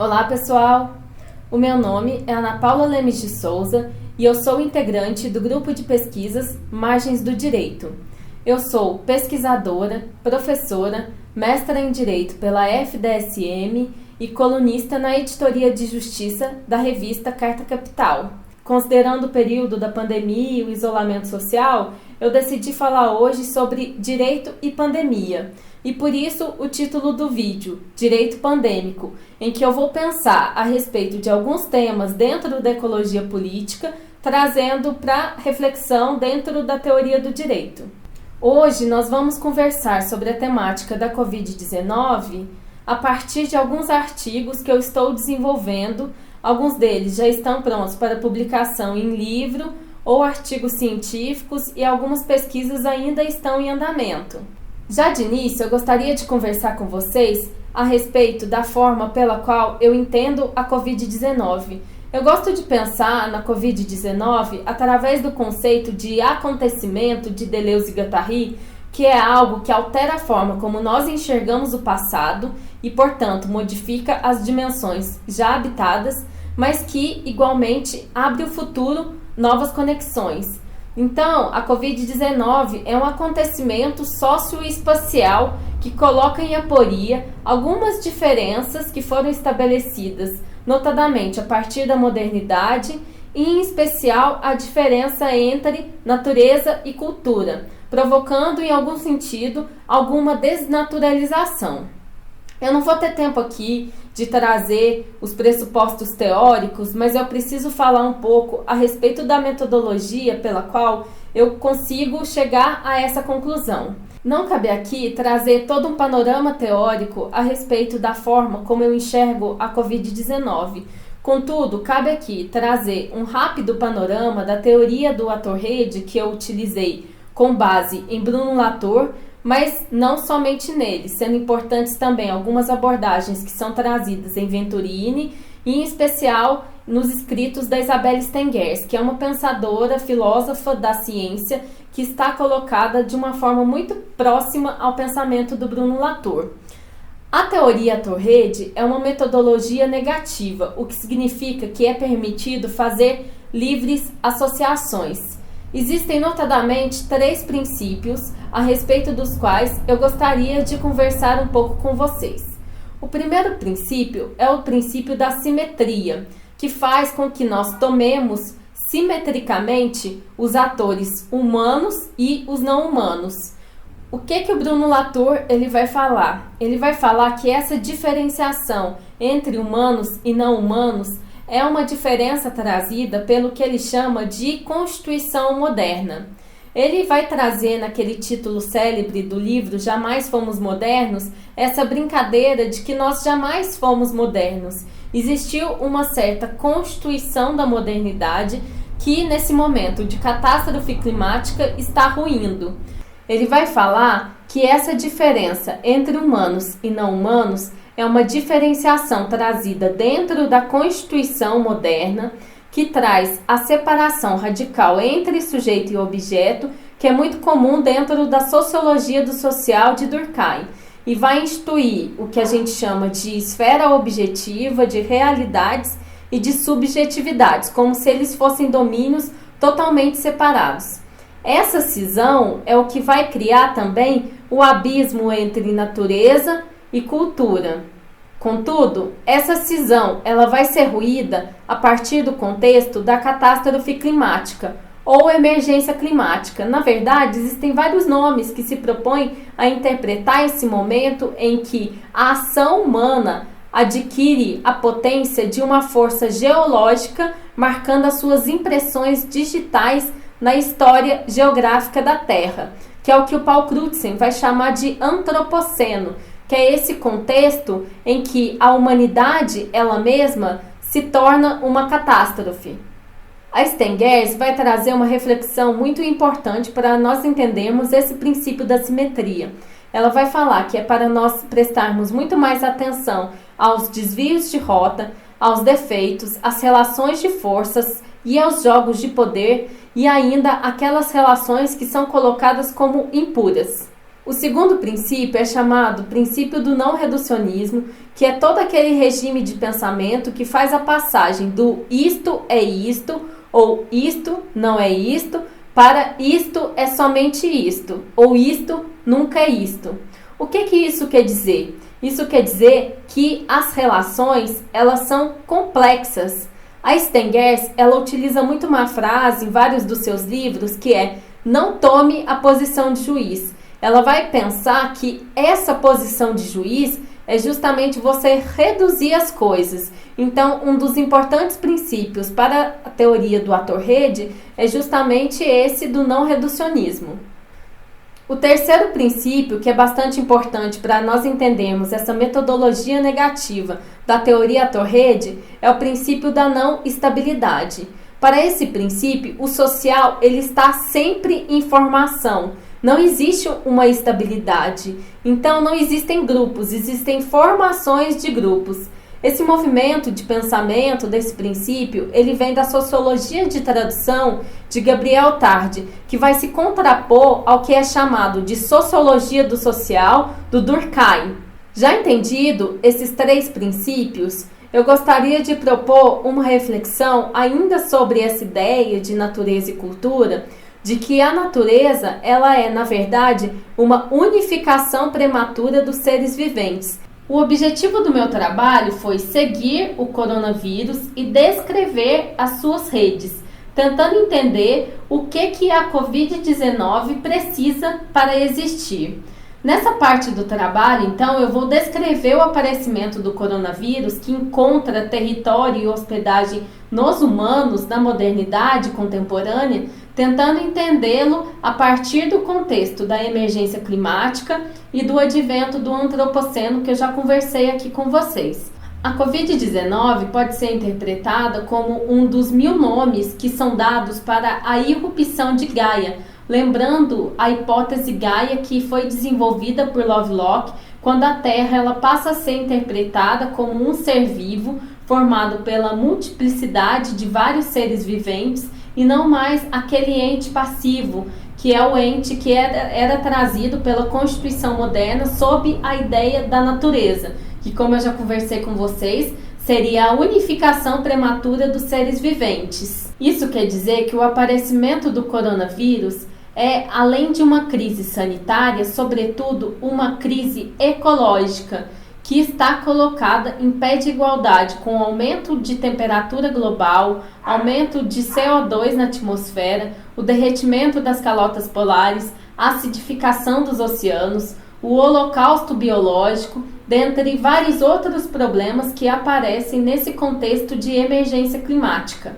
Olá pessoal, o meu nome é Ana Paula Lemes de Souza e eu sou integrante do grupo de pesquisas Margens do Direito. Eu sou pesquisadora, professora, mestra em Direito pela FDSM e colunista na Editoria de Justiça da revista Carta Capital. Considerando o período da pandemia e o isolamento social, eu decidi falar hoje sobre direito e pandemia. E por isso o título do vídeo, Direito Pandêmico, em que eu vou pensar a respeito de alguns temas dentro da ecologia política, trazendo para reflexão dentro da teoria do direito. Hoje nós vamos conversar sobre a temática da Covid-19 a partir de alguns artigos que eu estou desenvolvendo. Alguns deles já estão prontos para publicação em livro ou artigos científicos e algumas pesquisas ainda estão em andamento. Já de início, eu gostaria de conversar com vocês a respeito da forma pela qual eu entendo a Covid-19. Eu gosto de pensar na Covid-19 através do conceito de acontecimento de Deleuze-Guattari, que é algo que altera a forma como nós enxergamos o passado e, portanto, modifica as dimensões já habitadas, mas que, igualmente, abre o futuro, novas conexões. Então, a Covid-19 é um acontecimento socioespacial que coloca em aporia algumas diferenças que foram estabelecidas, notadamente a partir da modernidade, e em especial a diferença entre natureza e cultura, provocando em algum sentido alguma desnaturalização. Eu não vou ter tempo aqui de trazer os pressupostos teóricos, mas eu preciso falar um pouco a respeito da metodologia pela qual eu consigo chegar a essa conclusão. Não cabe aqui trazer todo um panorama teórico a respeito da forma como eu enxergo a Covid-19. Contudo, cabe aqui trazer um rápido panorama da teoria do ator-rede que eu utilizei com base em Bruno Latour, mas não somente nele, sendo importantes também algumas abordagens que são trazidas em Venturini, e em especial nos escritos da Isabelle Stengers, que é uma pensadora, filósofa da ciência, que está colocada de uma forma muito próxima ao pensamento do Bruno Latour. A teoria ator-rede é uma metodologia negativa, o que significa que é permitido fazer livres associações. Existem notadamente 3 princípios a respeito dos quais eu gostaria de conversar um pouco com vocês. O primeiro princípio é o princípio da simetria, que faz com que nós tomemos simetricamente os atores humanos e os não humanos. O que o Bruno Latour ele vai falar? Ele vai falar que essa diferenciação entre humanos e não humanos é uma diferença trazida pelo que ele chama de Constituição Moderna. Ele vai trazer naquele título célebre do livro Jamais Fomos Modernos, essa brincadeira de que nós jamais fomos modernos. Existiu uma certa constituição da modernidade que nesse momento de catástrofe climática está ruindo. Ele vai falar que essa diferença entre humanos e não humanos é uma diferenciação trazida dentro da Constituição moderna, que traz a separação radical entre sujeito e objeto, que é muito comum dentro da sociologia do social de Durkheim, e vai instituir o que a gente chama de esfera objetiva, de realidades e de subjetividades, como se eles fossem domínios totalmente separados. Essa cisão é o que vai criar também o abismo entre natureza e cultura. Contudo, essa cisão ela vai ser ruída a partir do contexto da catástrofe climática ou emergência climática. Na verdade, existem vários nomes que se propõem a interpretar esse momento em que a ação humana adquire a potência de uma força geológica, marcando as suas impressões digitais na história geográfica da Terra, que é o que o Paul Crutzen vai chamar de antropoceno, que é esse contexto em que a humanidade, ela mesma, se torna uma catástrofe. A Stengers vai trazer uma reflexão muito importante para nós entendermos esse princípio da simetria. Ela vai falar que é para nós prestarmos muito mais atenção aos desvios de rota, aos defeitos, às relações de forças e aos jogos de poder, e ainda aquelas relações que são colocadas como impuras. O O segundo princípio é chamado princípio do não reducionismo, que é todo aquele regime de pensamento que faz a passagem do isto é isto ou isto não é isto para isto é somente isto ou isto nunca é isto. O que isso quer dizer? Isso quer dizer que as relações, elas são complexas. A Stengers, ela utiliza muito uma frase em vários dos seus livros que é: não tome a posição de juiz. Ela vai pensar que essa posição de juiz é justamente você reduzir as coisas. Então, um dos importantes princípios para a teoria do ator-rede é justamente esse do não reducionismo. O terceiro princípio, que é bastante importante para nós entendermos essa metodologia negativa da teoria ator-rede, é o princípio da não estabilidade. Para esse princípio, o social ele está sempre em formação. Não existe uma estabilidade. Então, não existem grupos, existem formações de grupos. Esse movimento de pensamento desse princípio, ele vem da sociologia de tradução de Gabriel Tarde, que vai se contrapor ao que é chamado de sociologia do social, do Durkheim. Já entendido esses três princípios, eu gostaria de propor uma reflexão ainda sobre essa ideia de natureza e cultura, de que a natureza, ela é, na verdade, uma unificação prematura dos seres viventes. O objetivo do meu trabalho foi seguir o coronavírus e descrever as suas redes, tentando entender o que a Covid-19 precisa para existir. Nessa parte do trabalho, então, eu vou descrever o aparecimento do coronavírus que encontra território e hospedagem nos humanos na modernidade contemporânea, tentando entendê-lo a partir do contexto da emergência climática e do advento do antropoceno que eu já conversei aqui com vocês. A Covid-19 pode ser interpretada como um dos 1000 nomes que são dados para a irrupção de Gaia, lembrando a hipótese Gaia que foi desenvolvida por Lovelock, quando a Terra ela passa a ser interpretada como um ser vivo formado pela multiplicidade de vários seres viventes e não mais aquele ente passivo, que é o ente que era trazido pela Constituição moderna sob a ideia da natureza, que, como eu já conversei com vocês, seria a unificação prematura dos seres viventes. Isso quer dizer que o aparecimento do coronavírus é, além de uma crise sanitária, sobretudo uma crise ecológica, que está colocada em pé de igualdade com o aumento de temperatura global, aumento de CO2 na atmosfera, o derretimento das calotas polares, a acidificação dos oceanos, o holocausto biológico, dentre vários outros problemas que aparecem nesse contexto de emergência climática.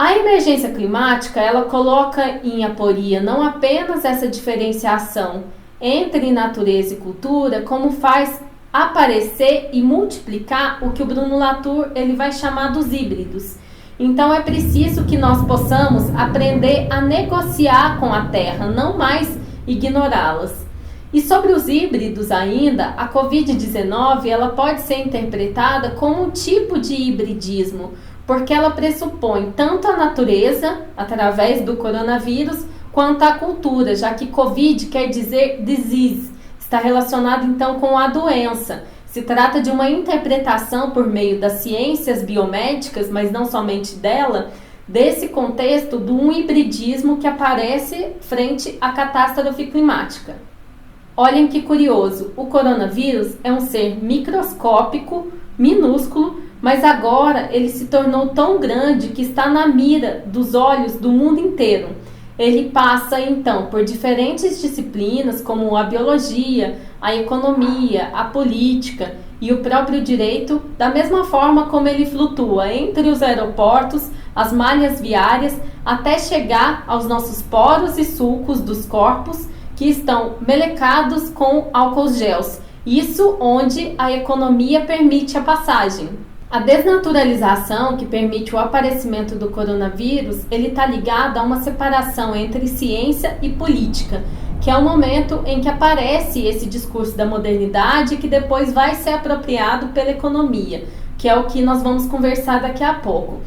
A emergência climática, ela coloca em aporia não apenas essa diferenciação entre natureza e cultura, como faz aparecer e multiplicar o que o Bruno Latour ele vai chamar dos híbridos. Então é preciso que nós possamos aprender a negociar com a Terra, não mais ignorá-las. E sobre os híbridos ainda, a Covid-19 ela pode ser interpretada como um tipo de hibridismo, porque ela pressupõe tanto a natureza, através do coronavírus, quanto à cultura, já que Covid quer dizer disease, está relacionado então com a doença. Se trata de uma interpretação por meio das ciências biomédicas, mas não somente dela, desse contexto de um hibridismo que aparece frente à catástrofe climática. Olhem que curioso, o coronavírus é um ser microscópico, minúsculo, mas agora ele se tornou tão grande que está na mira dos olhos do mundo inteiro. Ele passa, então, por diferentes disciplinas, como a biologia, a economia, a política e o próprio direito, da mesma forma como ele flutua entre os aeroportos, as malhas viárias, até chegar aos nossos poros e sulcos dos corpos, que estão melecados com álcool gels. Isso onde a economia permite a passagem. A desnaturalização que permite o aparecimento do coronavírus, ele está ligado a uma separação entre ciência e política, que é o momento em que aparece esse discurso da modernidade que depois vai ser apropriado pela economia, que é o que nós vamos conversar daqui a pouco.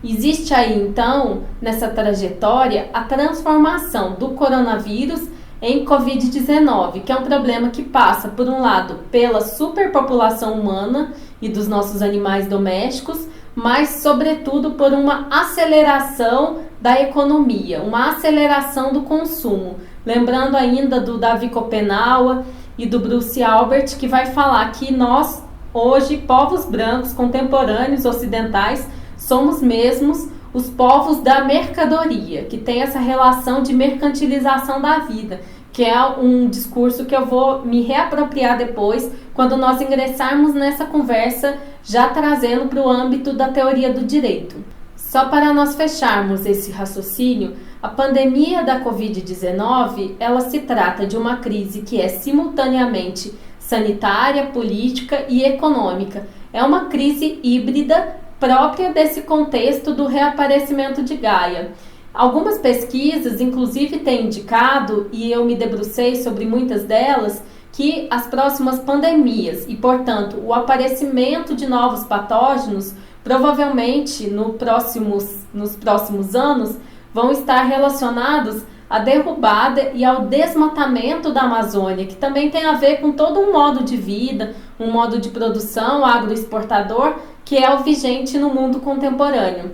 Existe aí, então, nessa trajetória, a transformação do coronavírus em Covid-19, que é um problema que passa, por um lado, pela superpopulação humana e dos nossos animais domésticos, mas, sobretudo, por uma aceleração da economia, uma aceleração do consumo. Lembrando ainda do Davi Copenaua e do Bruce Albert, que vai falar que nós, hoje, povos brancos, contemporâneos, ocidentais, somos mesmos os povos da mercadoria, que tem essa relação de mercantilização da vida, que é um discurso que eu vou me reapropriar depois, quando nós ingressarmos nessa conversa, já trazendo para o âmbito da teoria do direito. Só para nós fecharmos esse raciocínio, a pandemia da Covid-19, ela se trata de uma crise que é simultaneamente sanitária, política e econômica. É uma crise híbrida própria desse contexto do reaparecimento de Gaia. Algumas pesquisas, inclusive, têm indicado, e eu me debrucei sobre muitas delas, que as próximas pandemias e, portanto, o aparecimento de novos patógenos, provavelmente nos próximos anos, vão estar relacionados à derrubada e ao desmatamento da Amazônia, que também tem a ver com todo um modo de vida, um modo de produção agroexportador, que é o vigente no mundo contemporâneo.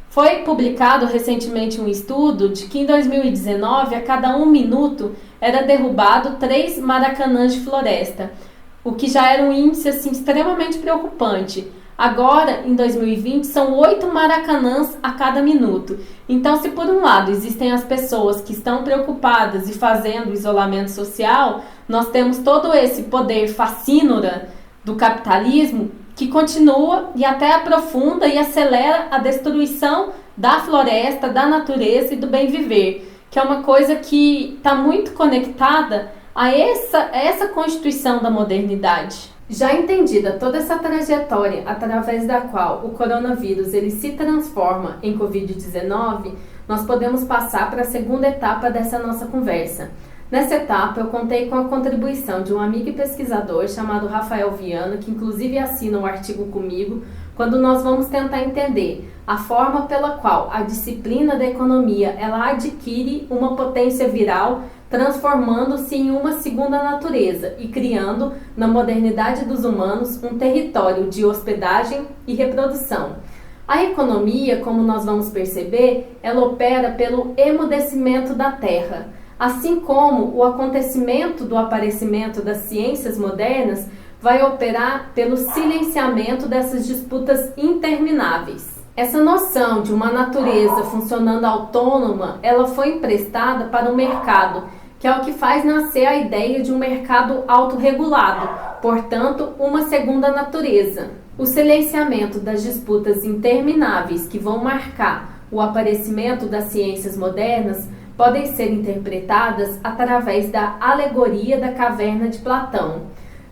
Foi publicado recentemente um estudo de que em 2019, a cada 1 minuto, era derrubado 3 maracanãs de floresta, o que já era um índice assim, extremamente preocupante. Agora, em 2020, são 8 maracanãs a cada minuto. Então, se por um lado existem as pessoas que estão preocupadas e fazendo isolamento social, nós temos todo esse poder facínora do capitalismo que continua e até aprofunda e acelera a destruição da floresta, da natureza e do bem viver, que é uma coisa que está muito conectada a essa constituição da modernidade. Já entendida toda essa trajetória através da qual o coronavírus ele se transforma em Covid-19, nós podemos passar para a segunda etapa dessa nossa conversa. Nessa etapa, eu contei com a contribuição de um amigo e pesquisador chamado Rafael Viana, que inclusive assina um artigo comigo, quando nós vamos tentar entender a forma pela qual a disciplina da economia ela adquire uma potência viral, transformando-se em uma segunda natureza e criando, na modernidade dos humanos, um território de hospedagem e reprodução. A economia, como nós vamos perceber, ela opera pelo emudecimento da terra. Assim como o acontecimento do aparecimento das ciências modernas vai operar pelo silenciamento dessas disputas intermináveis. Essa noção de uma natureza funcionando autônoma, ela foi emprestada para o mercado, que é o que faz nascer a ideia de um mercado autorregulado, portanto, uma segunda natureza. O silenciamento das disputas intermináveis que vão marcar o aparecimento das ciências modernas podem ser interpretadas através da alegoria da caverna de Platão.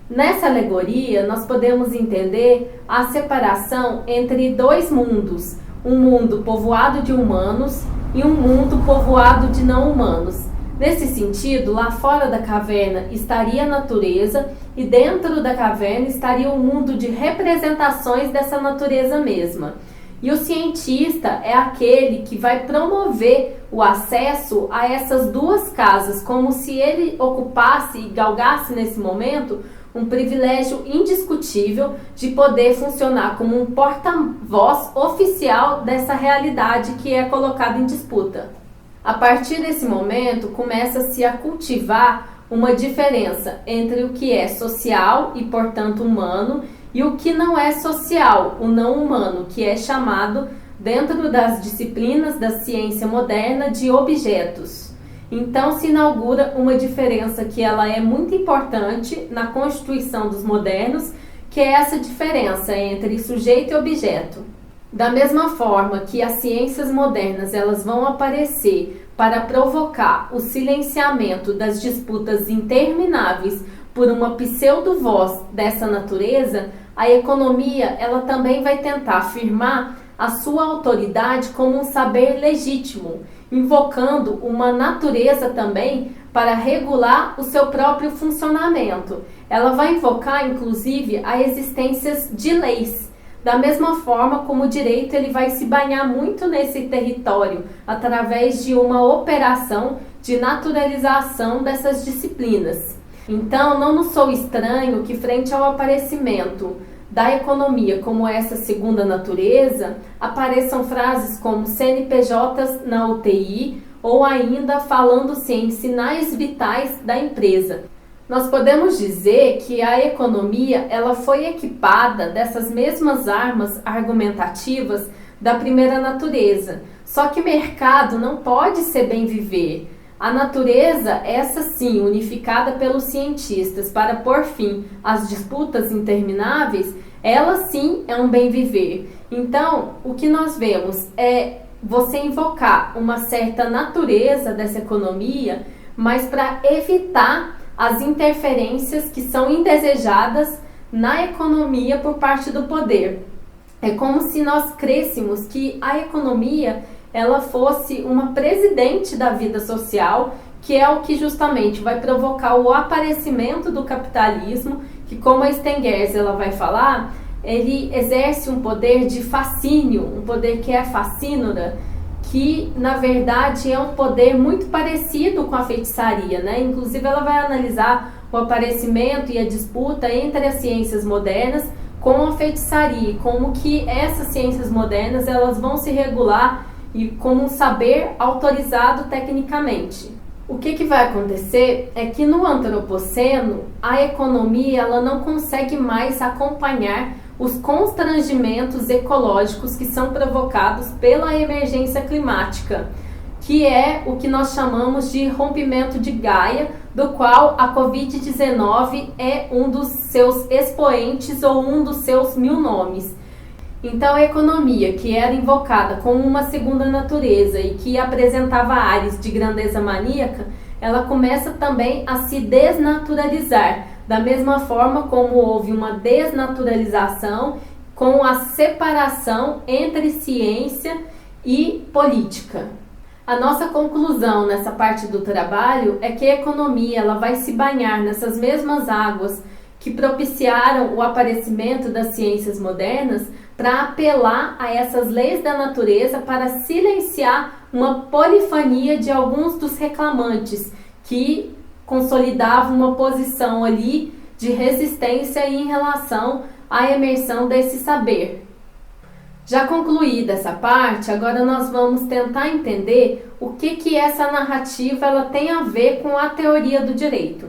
Nessa alegoria, nós podemos entender a separação entre 2 mundos, um mundo povoado de humanos e um mundo povoado de não humanos. Nesse sentido, lá fora da caverna estaria a natureza e dentro da caverna estaria um mundo de representações dessa natureza mesma. E o cientista é aquele que vai promover o acesso a essas 2 casas, como se ele ocupasse e galgasse nesse momento um privilégio indiscutível de poder funcionar como um porta-voz oficial dessa realidade que é colocada em disputa. A partir desse momento, começa-se a cultivar uma diferença entre o que é social e, portanto, humano, e o que não é social, o não humano, que é chamado, dentro das disciplinas da ciência moderna, de objetos. Então se inaugura uma diferença que ela é muito importante na constituição dos modernos, que é essa diferença entre sujeito e objeto. Da mesma forma que as ciências modernas elas vão aparecer para provocar o silenciamento das disputas intermináveis por uma pseudo-voz dessa natureza, a economia ela também vai tentar afirmar a sua autoridade como um saber legítimo, invocando uma natureza também para regular o seu próprio funcionamento. Ela vai invocar, inclusive, a existência de leis. Da mesma forma como o direito ele vai se banhar muito nesse território, através de uma operação de naturalização dessas disciplinas. Então, não nos sou estranho que, frente ao aparecimento da economia como essa segunda natureza, apareçam frases como CNPJs na UTI ou ainda falando-se em sinais vitais da empresa. Nós podemos dizer que a economia ela foi equipada dessas mesmas armas argumentativas da primeira natureza. Só que mercado não pode ser bem viver. A natureza, essa sim, unificada pelos cientistas para pôr fim às disputas intermináveis, ela sim é um bem viver. Então, o que nós vemos é você invocar uma certa natureza dessa economia, mas para evitar as interferências que são indesejadas na economia por parte do poder. É como se nós crêssemos que a economia ela fosse uma presidente da vida social, que é o que justamente vai provocar o aparecimento do capitalismo, que como a Stengers ela vai falar, ele exerce um poder de fascínio, um poder que é fascínora, que na verdade é um poder muito parecido com a feitiçaria, né? Inclusive ela vai analisar o aparecimento e a disputa entre as ciências modernas com a feitiçaria, como que essas ciências modernas elas vão se regular e como um saber autorizado tecnicamente. O que vai acontecer é que no antropoceno a economia ela não consegue mais acompanhar os constrangimentos ecológicos que são provocados pela emergência climática, que é o que nós chamamos de rompimento de Gaia, do qual a Covid-19 é um dos seus expoentes ou um dos seus 1000 nomes. Então a economia, que era invocada como uma segunda natureza e que apresentava ares de grandeza maníaca, ela começa também a se desnaturalizar, da mesma forma como houve uma desnaturalização com a separação entre ciência e política. A nossa conclusão nessa parte do trabalho é que a economia ela vai se banhar nessas mesmas águas que propiciaram o aparecimento das ciências modernas para apelar a essas leis da natureza para silenciar uma polifania de alguns dos reclamantes que consolidavam uma posição ali de resistência em relação à emersão desse saber. Já concluída essa parte, agora nós vamos tentar entender o que essa narrativa ela tem a ver com a teoria do direito.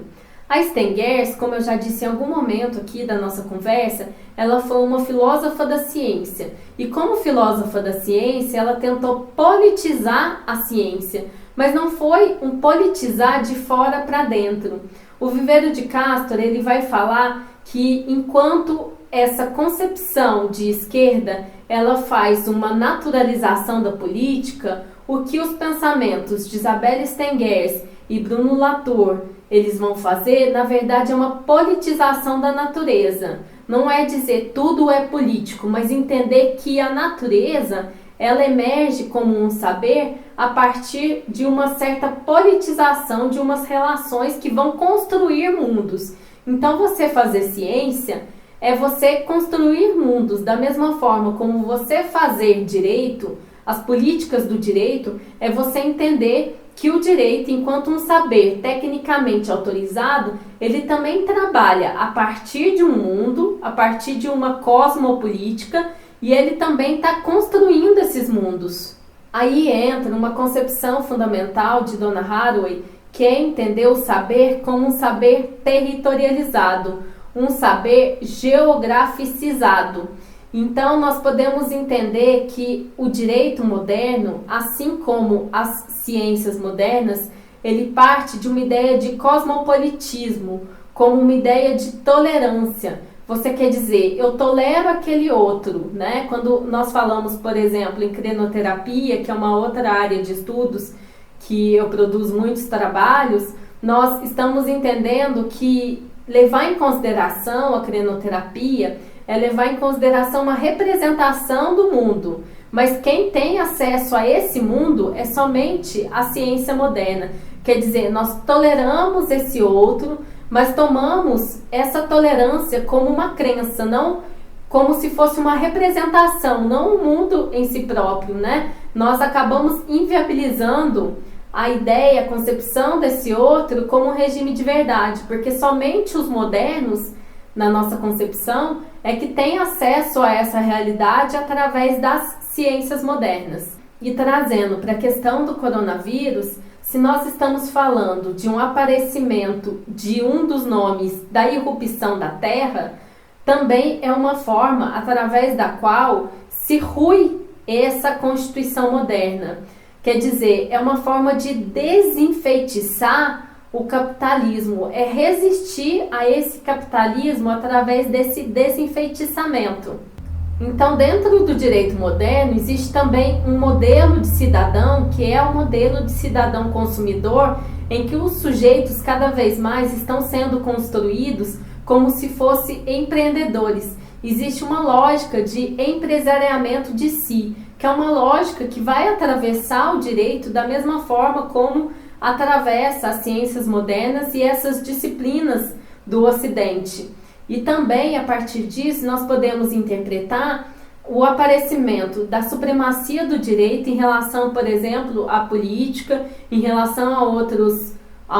A Stengers, como eu já disse em algum momento aqui da nossa conversa, ela foi uma filósofa da ciência. E como filósofa da ciência, ela tentou politizar a ciência, mas não foi um politizar de fora para dentro. O Viveiro de Castro ele vai falar que enquanto essa concepção de esquerda ela faz uma naturalização da política, o que os pensamentos de Isabelle Stengers e Bruno Latour eles vão fazer, na verdade, é uma politização da natureza. Não é dizer tudo é político, mas entender que a natureza ela emerge como um saber a partir de uma certa politização de umas relações que vão construir mundos. Então, você fazer ciência é você construir mundos, da mesma forma como você fazer direito, as políticas do direito, é você entender que o direito, enquanto um saber tecnicamente autorizado, ele também trabalha a partir de um mundo, a partir de uma cosmopolítica, e ele também está construindo esses mundos. Aí entra uma concepção fundamental de Donna Haraway, que é entender o saber como um saber territorializado, um saber geograficizado. Então, nós podemos entender que o direito moderno, assim como as ciências modernas, ele parte de uma ideia de cosmopolitismo, como uma ideia de tolerância. Você quer dizer, eu tolero aquele outro, né? Quando nós falamos, por exemplo, em crenoterapia, que é uma outra área de estudos que eu produzo muitos trabalhos, nós estamos entendendo que levar em consideração a crenoterapia é levar em consideração uma representação do mundo. Mas quem tem acesso a esse mundo é somente a ciência moderna. Quer dizer, nós toleramos esse outro, mas tomamos essa tolerância como uma crença, não como se fosse uma representação, não um mundo em si próprio, né? Nós acabamos inviabilizando a ideia, a concepção desse outro como um regime de verdade, porque somente os modernos, na nossa concepção, é que têm acesso a essa realidade através das ciências modernas. E trazendo para a questão do coronavírus, se nós estamos falando de um aparecimento de um dos nomes da irrupção da Terra, também é uma forma através da qual se rui essa Constituição moderna. Quer dizer, é uma forma de desenfeitiçar o capitalismo, é resistir a esse capitalismo através desse desenfeitiçamento. Então, dentro do direito moderno, existe também um modelo de cidadão, que é o modelo de cidadão consumidor, em que os sujeitos cada vez mais estão sendo construídos como se fossem empreendedores. Existe uma lógica de empresariamento de si, que é uma lógica que vai atravessar o direito da mesma forma como atravessa as ciências modernas e essas disciplinas do Ocidente. E também, a partir disso, nós podemos interpretar o aparecimento da supremacia do direito em relação, por exemplo, à política, em relação a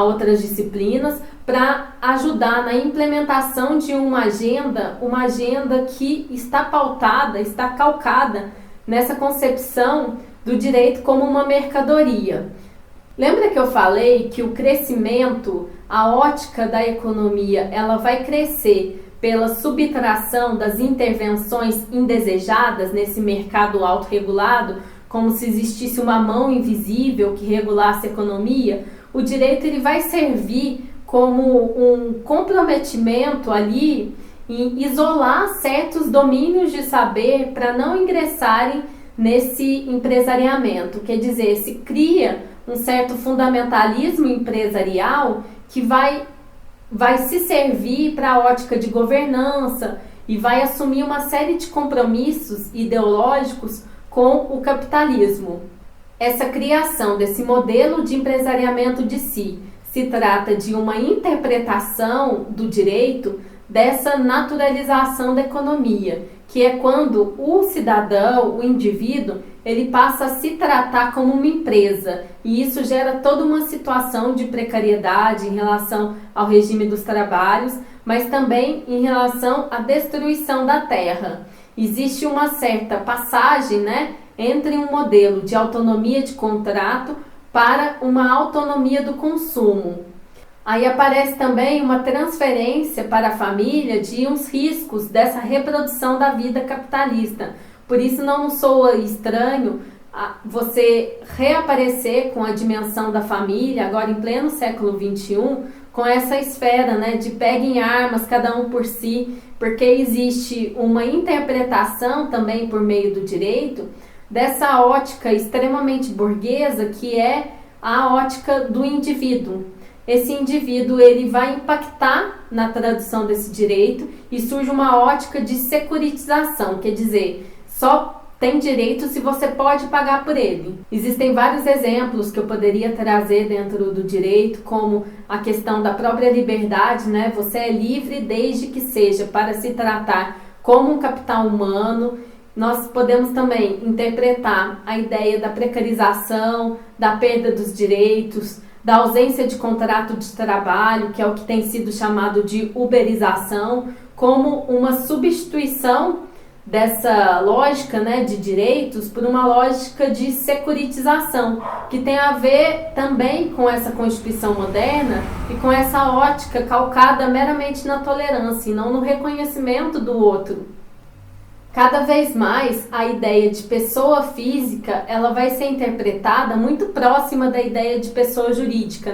outras disciplinas, para ajudar na implementação de uma agenda que está pautada, está calcada nessa concepção do direito como uma mercadoria. Lembra que eu falei que o crescimento, a ótica da economia, ela vai crescer pela subtração das intervenções indesejadas nesse mercado autorregulado, como se existisse uma mão invisível que regulasse a economia? O direito ele vai servir como um comprometimento ali em isolar certos domínios de saber para não ingressarem nesse empresariamento. Quer dizer, se cria um certo fundamentalismo empresarial que vai se servir para a ótica de governança e vai assumir uma série de compromissos ideológicos com o capitalismo. Essa criação desse modelo de empresariamento de si se trata de uma interpretação do direito dessa naturalização da economia, que é quando o cidadão, o indivíduo, ele passa a se tratar como uma empresa, e isso gera toda uma situação de precariedade em relação ao regime dos trabalhos, mas também em relação à destruição da terra. Existe uma certa passagem, entre um modelo de autonomia de contrato para uma autonomia do consumo. Aí aparece também uma transferência para a família de uns riscos dessa reprodução da vida capitalista. Por isso não soa estranho você reaparecer com a dimensão da família, agora em pleno século XXI, com essa esfera de peguem armas, cada um por si, porque existe uma interpretação também por meio do direito dessa ótica extremamente burguesa que é a ótica do indivíduo. Esse indivíduo ele vai impactar na tradução desse direito e surge uma ótica de securitização, quer dizer, só tem direito se você pode pagar por ele. Existem vários exemplos que eu poderia trazer dentro do direito, como a questão da própria liberdade, Você é livre desde que seja para se tratar como um capital humano. Nós podemos também interpretar a ideia da precarização, da perda dos direitos, da ausência de contrato de trabalho, que é o que tem sido chamado de uberização, como uma substituição dessa lógica de direitos por uma lógica de securitização, que tem a ver também com essa Constituição moderna e com essa ótica calcada meramente na tolerância e não no reconhecimento do outro. Cada vez mais a ideia de pessoa física ela vai ser interpretada muito próxima da ideia de pessoa jurídica,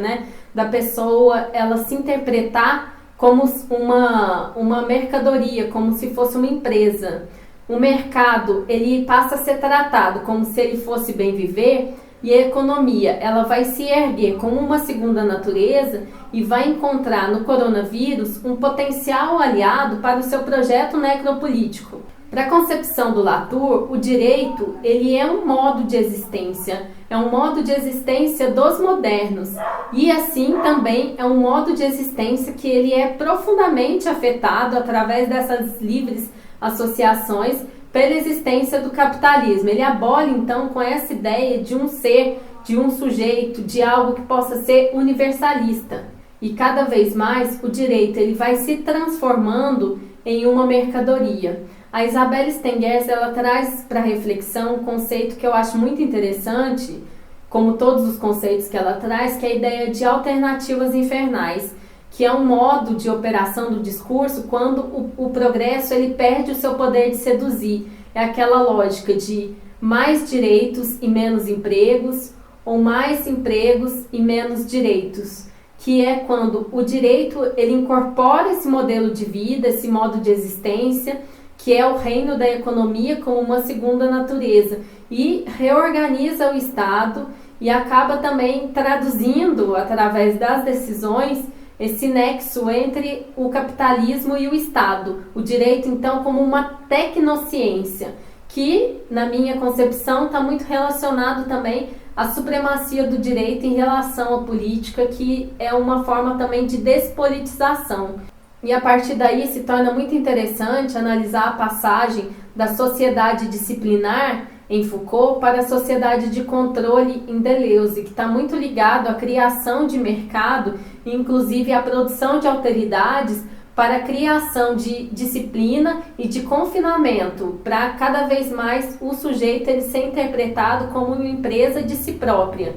Da pessoa ela se interpretar como uma mercadoria, como se fosse uma empresa. O mercado ele passa a ser tratado como se ele fosse bem viver e a economia ela vai se erguer como uma segunda natureza e vai encontrar no coronavírus um potencial aliado para o seu projeto necropolítico. Para a concepção do Latour, o direito ele é um modo de existência, é um modo de existência dos modernos e assim também é um modo de existência que ele é profundamente afetado através dessas livres associações pela existência do capitalismo. Ele abole então com essa ideia de um ser de um sujeito, de algo que possa ser universalista. E cada vez mais o direito ele vai se transformando em uma mercadoria. A Isabelle Stengers ela traz para reflexão um conceito que eu acho muito interessante, como todos os conceitos que ela traz, que é a ideia de alternativas infernais, que é um modo de operação do discurso quando o progresso ele perde o seu poder de seduzir. É aquela lógica de mais direitos e menos empregos, ou mais empregos e menos direitos, que é quando o direito ele incorpora esse modelo de vida, esse modo de existência, que é o reino da economia como uma segunda natureza, e reorganiza o Estado e acaba também traduzindo, através das decisões, esse nexo entre o capitalismo e o Estado. O direito, então, como uma tecnociência, que, na minha concepção, está muito relacionado também à supremacia do direito em relação à política, que é uma forma também de despolitização. E a partir daí se torna muito interessante analisar a passagem da sociedade disciplinar em Foucault para a sociedade de controle em Deleuze, que está muito ligado à criação de mercado, inclusive à produção de alteridades para a criação de disciplina e de confinamento, para cada vez mais o sujeito ele ser interpretado como uma empresa de si própria.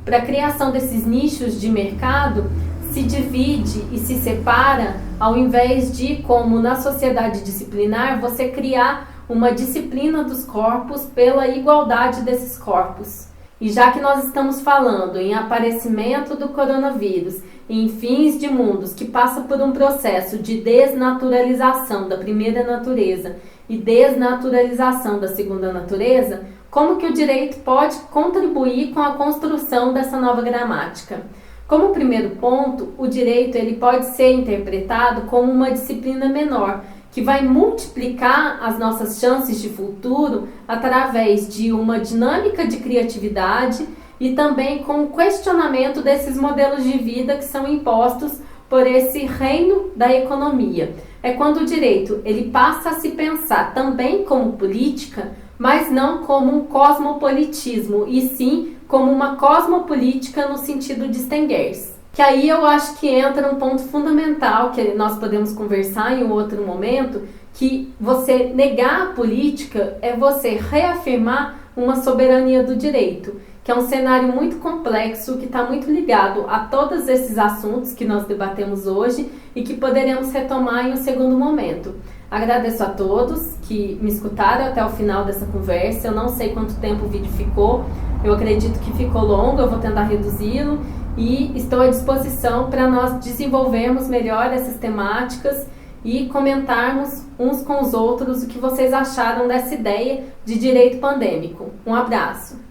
Para a criação desses nichos de mercado, se divide e se separa, ao invés de, como na sociedade disciplinar, você criar uma disciplina dos corpos pela igualdade desses corpos. E já que nós estamos falando em aparecimento do coronavírus, em fins de mundos que passa por um processo de desnaturalização da primeira natureza e desnaturalização da segunda natureza, como que o direito pode contribuir com a construção dessa nova gramática? Como primeiro ponto, o direito ele pode ser interpretado como uma disciplina menor, que vai multiplicar as nossas chances de futuro através de uma dinâmica de criatividade e também com o questionamento desses modelos de vida que são impostos por esse reino da economia. É quando o direito ele passa a se pensar também como política, mas não como um cosmopolitismo, e sim como uma cosmopolítica no sentido de Stengers. Que aí eu acho que entra um ponto fundamental que nós podemos conversar em um outro momento, que você negar a política é você reafirmar uma soberania do direito, que é um cenário muito complexo, que está muito ligado a todos esses assuntos que nós debatemos hoje e que poderemos retomar em um segundo momento. Agradeço a todos que me escutaram até o final dessa conversa. Eu não sei quanto tempo o vídeo ficou, eu acredito que ficou longo, eu vou tentar reduzi-lo e estou à disposição para nós desenvolvermos melhor essas temáticas e comentarmos uns com os outros o que vocês acharam dessa ideia de direito pandêmico. Um abraço!